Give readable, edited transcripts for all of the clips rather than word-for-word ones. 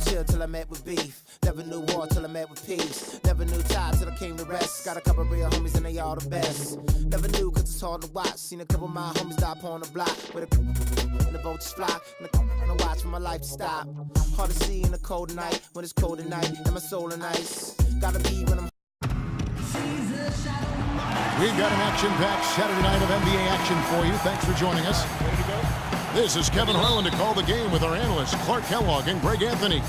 chill till I met with beef. Never knew war till I met with peace. Never knew time till I came to rest. Got a couple real homies and they all the best. Never knew cause it's hard to watch. Seen a couple of my homies die upon the block. With a and the vultures fly. And I watch for my life to stop. Hard to see in the cold night. When it's cold at night and my soul in ice. Gotta be when I'm. We've got an action-packed Saturday night of NBA action for you. Thanks for joining us. This is Kevin Harlan to call the game with our analysts Clark Kellogg and Greg Anthony.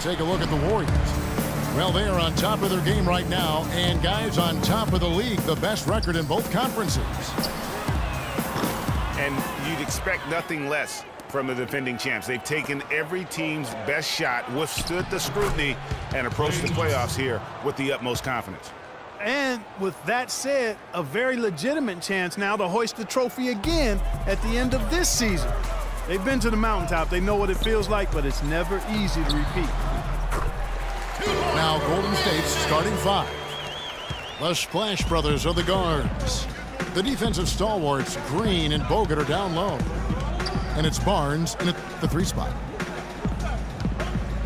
Take a look at the Warriors. Well, they are on top of their game right now, and guys, on top of the league, the best record in both conferences. And you'd expect nothing less from the defending champs. They've taken every team's best shot, withstood the scrutiny, and approached the playoffs here with the utmost confidence. And with that said, a very legitimate chance now to hoist the trophy again at the end of this season. They've been to the mountaintop. They know what it feels like, but it's never easy to repeat. Now Golden State's starting five. The Splash Brothers are the guards. The defensive stalwarts, Green and Bogut, are down low. And it's Barnes in the 3 spot.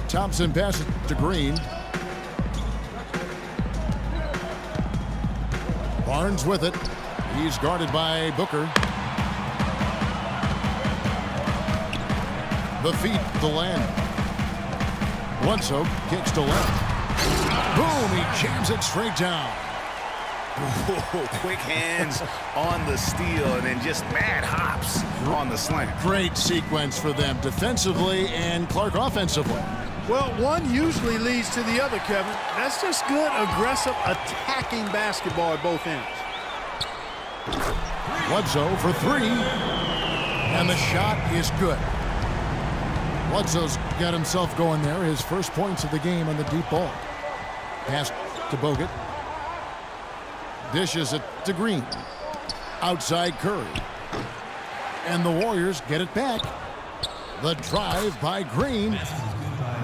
Thompson passes to Green. Barnes with it. He's guarded by Booker. The feet, the land. Bledsoe kicks to left. Boom, he jams it straight down. Whoa, quick hands on the steal and then just mad hops on the slant. Great sequence for them defensively and Clark offensively. Well, one usually leads to the other, Kevin. That's just good, aggressive, attacking basketball at both ends. Bledsoe for 3. And the shot is good. Bledsoe's got himself going there. His first points of the game on the deep ball. Pass to Bogut. Dishes it to Green. Outside Curry. And the Warriors get it back. The drive by Green.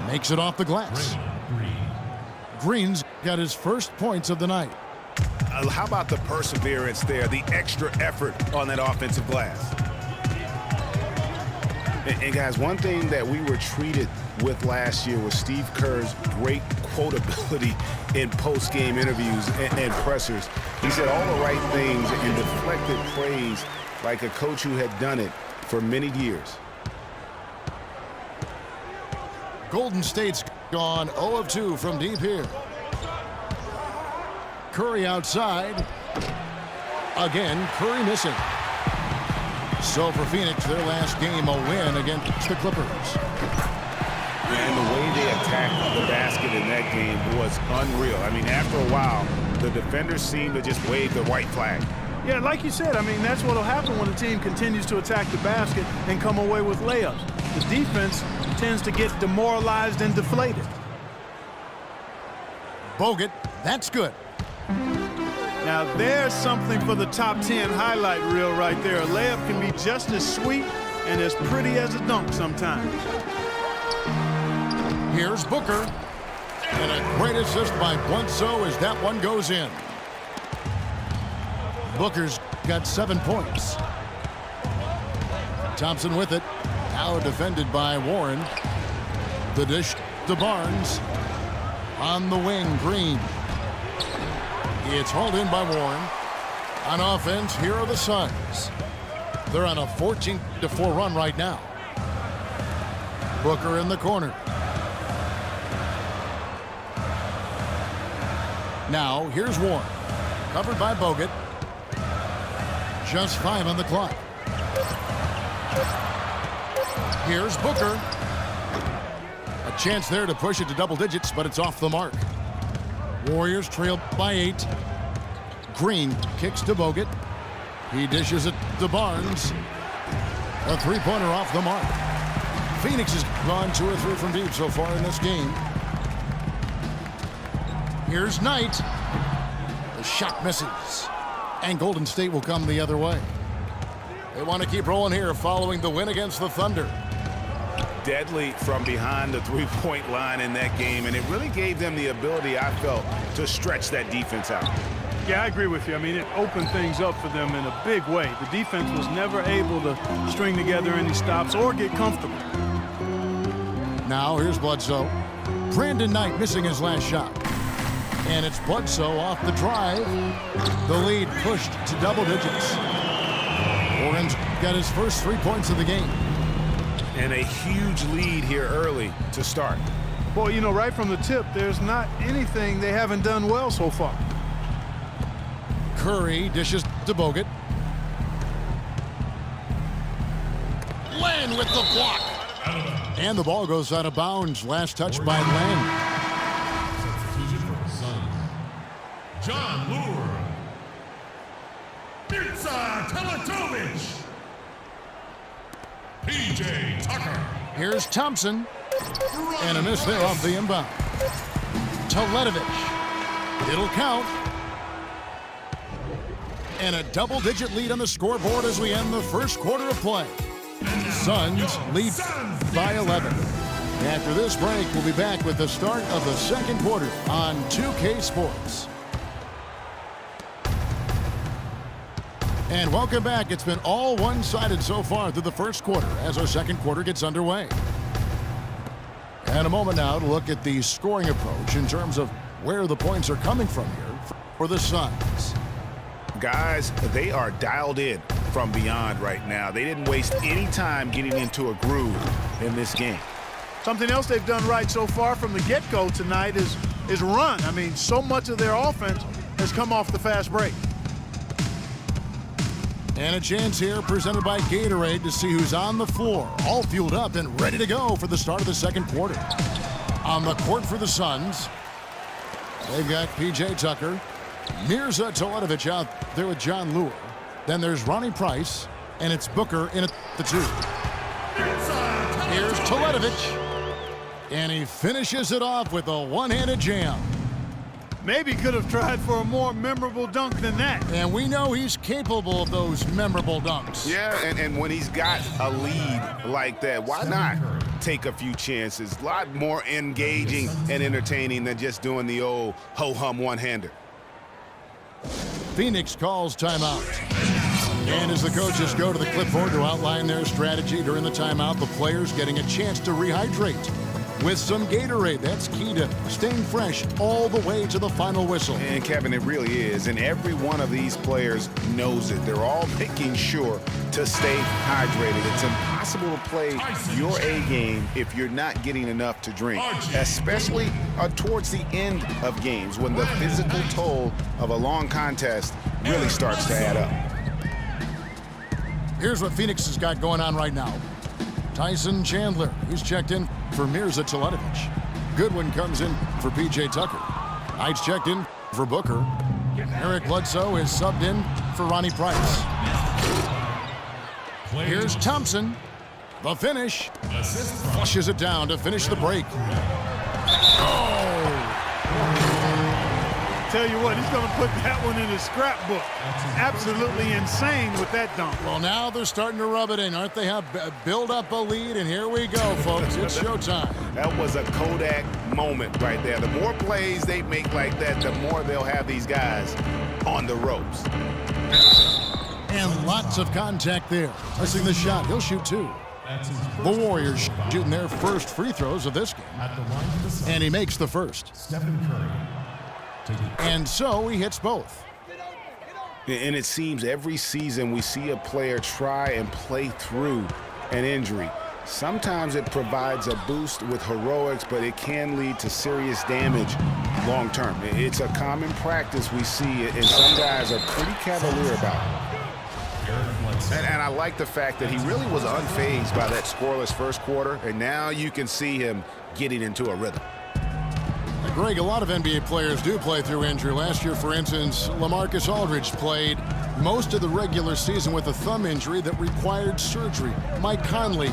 Makes it off the glass. Green's got his first points of the night. How about the perseverance there, the extra effort on that offensive glass? And guys, one thing that we were treated with last year was Steve Kerr's great quotability in post-game interviews and pressers. He said all the right things and deflected praise like a coach who had done it for many years. Golden State's gone 0 of 2 from deep here. Curry outside. Again, Curry missing. So for Phoenix, their last game a win against the Clippers. And the way they attacked the basket in that game was unreal. I mean, after a while, the defenders seemed to just wave the white flag. Yeah, like you said, I mean, that's what will happen when a team continues to attack the basket and come away with layups. The defense tends to get demoralized and deflated. Bogut, that's good. Now there's something for the top 10 highlight reel right there. A layup can be just as sweet and as pretty as a dunk sometimes. Here's Booker. And a great assist by Bledsoe as that one goes in. Booker's got 7 points. Thompson with it. Now defended by Warren. The dish to Barnes. On the wing, Green. It's hauled in by Warren. On offense, here are the Suns. They're on a 14-4 run right now. Booker in the corner. Now, here's Warren. Covered by Bogut. Just 5 on the clock. Here's Booker. A chance there to push it to double digits, but it's off the mark. Warriors trail by 8. Green kicks to Bogut. He dishes it to Barnes. A 3-pointer off the mark. Phoenix has gone 2 or 3 from deep so far in this game. Here's Knight. The shot misses. And Golden State will come the other way. They want to keep rolling here following the win against the Thunder. Deadly from behind the 3-point line in that game, and it really gave them the ability, I felt, to stretch that defense out. Yeah, I agree with you. I mean, it opened things up for them in a big way. The defense was never able to string together any stops or get comfortable. Now here's Bledsoe. Brandon Knight missing his last shot. And it's Bledsoe off the drive. The lead pushed to double digits. Orange got his first 3 points of the game. And a huge lead here early to start. Boy, you know, right from the tip, there's not anything they haven't done well so far. Curry dishes to Bogut. Len with the block. And the ball goes out of bounds. Last touch by Len. John Lure. Mirza Teletovic. PJ Tucker. Here's Thompson. And a miss there off the inbound. Teletovic. It'll count. And a double-digit lead on the scoreboard as we end the first quarter of play. Suns lead by 11. After this break, we'll be back with the start of the second quarter on 2K Sports. And welcome back. It's been all one-sided so far through the first quarter as our second quarter gets underway. And a moment now to look at the scoring approach in terms of where the points are coming from here for the Suns. Guys, they are dialed in from beyond right now. They didn't waste any time getting into a groove in this game. Something else they've done right so far from the get-go tonight is run. I mean, so much of their offense has come off the fast break. And a chance here presented by Gatorade to see who's on the floor, all fueled up and ready to go for the start of the second quarter. On the court for the Suns, they've got PJ Tucker, Mirza Teletovic out there with John Lure. Then there's Ronnie Price, and it's Booker in at the 2. Here's Teletovic, and he finishes it off with a one-handed jam. Maybe could have tried for a more memorable dunk than that. And we know he's capable of those memorable dunks. Yeah, and when he's got a lead like that, why not take a few chances? A lot more engaging and entertaining than just doing the old ho-hum one-hander. Phoenix calls timeout. And as the coaches go to the clipboard to outline their strategy during the timeout, the players getting a chance to rehydrate with some Gatorade. That's key to staying fresh all the way to the final whistle. And Kevin, it really is. And every one of these players knows it. They're all making sure to stay hydrated. It's impossible to play your A game if you're not getting enough to drink, especially towards the end of games when the physical toll of a long contest really starts to add up. Here's what Phoenix has got going on right now. Tyson Chandler, he's checked in for Mirza Teletovic. Goodwin comes in for PJ Tucker. Knight's checked in for Booker. Eric Bledsoe is subbed in for Ronnie Price. Here's Thompson. The finish. Flushes it down to finish the break. Tell you what, he's going to put that one in his scrapbook. Absolutely insane with that dunk. Well, now they're starting to rub it in, aren't they? Build up a lead, and here we go, folks. It's showtime. That was a Kodak moment right there. The more plays they make like that, the more they'll have these guys on the ropes. And lots of contact there. Missing the shot. He'll shoot 2. The Warriors shooting their first free throws of this game. And he makes the first. Stephen Curry. And so he hits both. And it seems every season we see a player try and play through an injury. Sometimes it provides a boost with heroics, but it can lead to serious damage long term. It's a common practice we see, and some guys are pretty cavalier about it. And I like the fact that he really was unfazed by that scoreless first quarter, and now you can see him getting into a rhythm. Greg, a lot of NBA players do play through injury. Last year, for instance, LaMarcus Aldridge played most of the regular season with a thumb injury that required surgery. Mike Conley,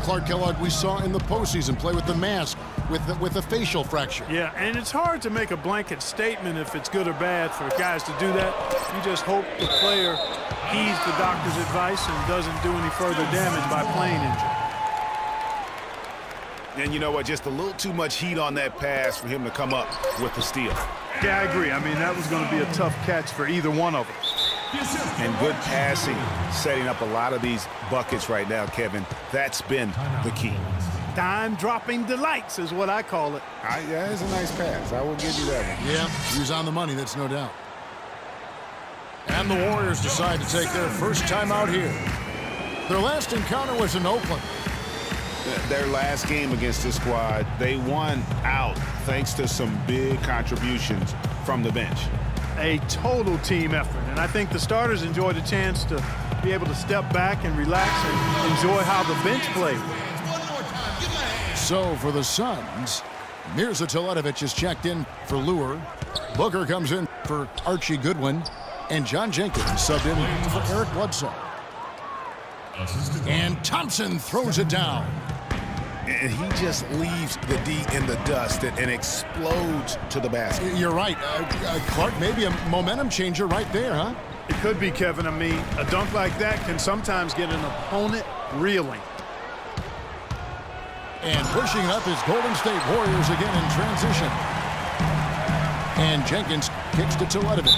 Clark Kellogg, we saw in the postseason play with the mask with a facial fracture. Yeah, and it's hard to make a blanket statement if it's good or bad for guys to do that. You just hope the player heeds the doctor's advice and doesn't do any further damage by playing injured. And you know what? Just a little too much heat on that pass for him to come up with the steal. Yeah, I agree. I mean, that was going to be a tough catch for either one of them. And good passing, setting up a lot of these buckets right now, Kevin. That's been the key. dime-dropping delights is what I call it. Yeah, it's a nice pass. I will give you that one. Yeah, he was on the money, that's no doubt. And the Warriors decide to take their first time out here. Their last encounter was in Oakland. Their last game against this squad, they won out thanks to some big contributions from the bench. A total team effort, and I think the starters enjoyed a chance to be able to step back and relax and enjoy how the bench played. So for the Suns, Mirza Teletovic is checked in for Lure. Booker comes in for Archie Goodwin. And John Jenkins subbed in for Eric Bledsoe. And Thompson throws it down. And he just leaves the D in the dust and explodes to the basket. You're right. Clark, maybe a momentum changer right there, huh? It could be, Kevin. I mean, a dunk like that can sometimes get an opponent reeling. And pushing it up is Golden State Warriors again in transition. And Jenkins kicks to Teletovic.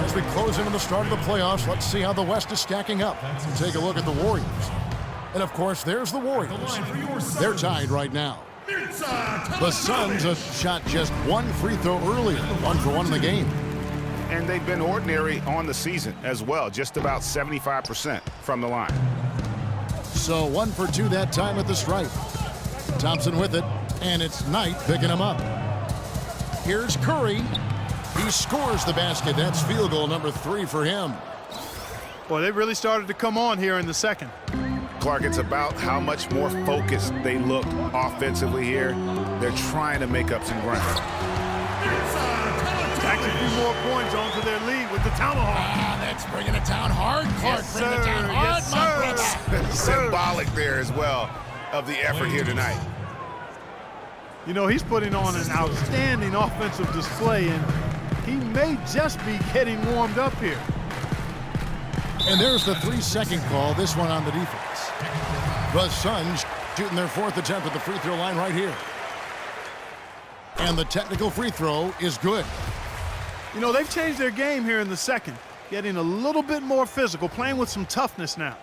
As we close into the start of the playoffs, let's see how the West is stacking up. Take a look at the Warriors. And, of course, there's the Warriors. They're tied right now. The Suns have shot just one free throw earlier, 1-for-1 in the game. And they've been ordinary on the season as well, just about 75% from the line. So 1 for 2 that time at the stripe. Thompson with it, and it's Knight picking him up. Here's Curry. He scores the basket. That's field goal number 3 for him. Boy, they really started to come on here in the second. Clark, it's about how much more focused they look offensively here. They're trying to make up some ground. Actually, a few more points onto their lead with the tomahawk. That's bringing it down hard. Clark, Yes, bringing it down hard, yes, my brother. Symbolic there as well of the effort here tonight. You know, he's putting on an outstanding offensive display, and he may just be getting warmed up here. And there's the 3-second call, this one on the defense. The Suns shooting their 4th attempt at the free throw line right here. And the technical free throw is good. You know, they've changed their game here in the second, getting a little bit more physical, playing with some toughness now.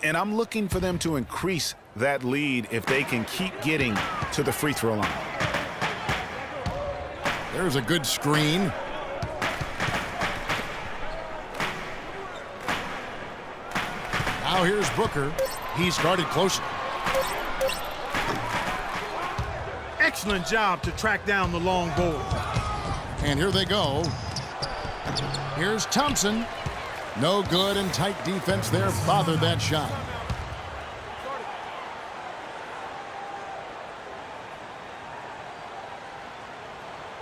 And I'm looking for them to increase that lead if they can keep getting to the free throw line. There's a good screen. Now here's Booker. He's guarded close. Excellent job to track down the long ball. And here they go. Here's Thompson. No good, and tight defense there bothered that shot.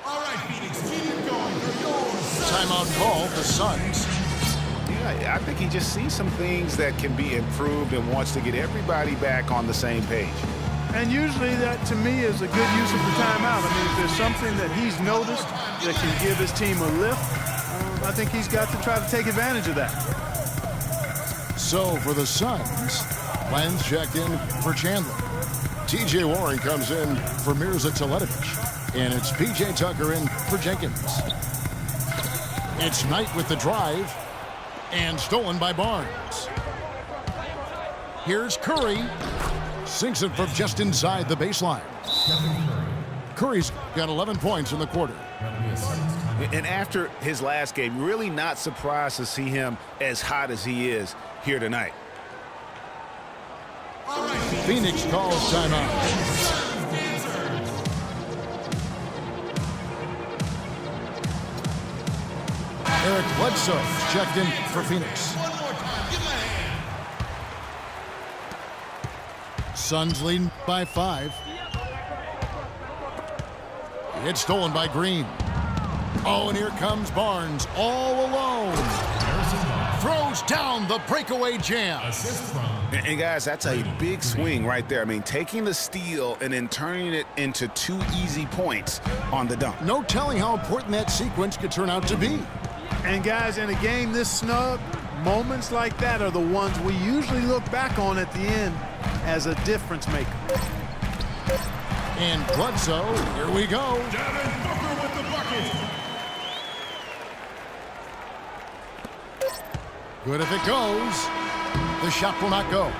All right, Phoenix, keep it going. Timeout call, the Suns. Yeah, I think he just sees some things that can be improved and wants to get everybody back on the same page. And usually that, to me, is a good use of the timeout. I mean, if there's something that he's noticed that can give his team a lift, I think he's got to try to take advantage of that. So for the Suns, Lenz checked in for Chandler. T.J. Warren comes in for Mirza Teletovic. And it's P.J. Tucker in for Jenkins. It's Knight with the drive. And stolen by Barnes. Here's Curry. Sinks it from just inside the baseline. Curry's got 11 points in the quarter. And after his last game, really not surprised to see him as hot as he is here tonight. Phoenix calls timeout. Eric Bledsoe checked in for Phoenix. Suns leading by 5. It's stolen by Green. Oh, and here comes Barnes all alone. Throws down the breakaway jam. And guys, that's a big swing right there. I mean, taking the steal and then turning it into 2 easy points on the dunk. No telling how important that sequence could turn out to be. And guys, in a game this snug, moments like that are the ones we usually look back on at the end as a difference maker. And Bledsoe, here we go. Devin Booker with the bucket. Good if it goes. The shot will not go.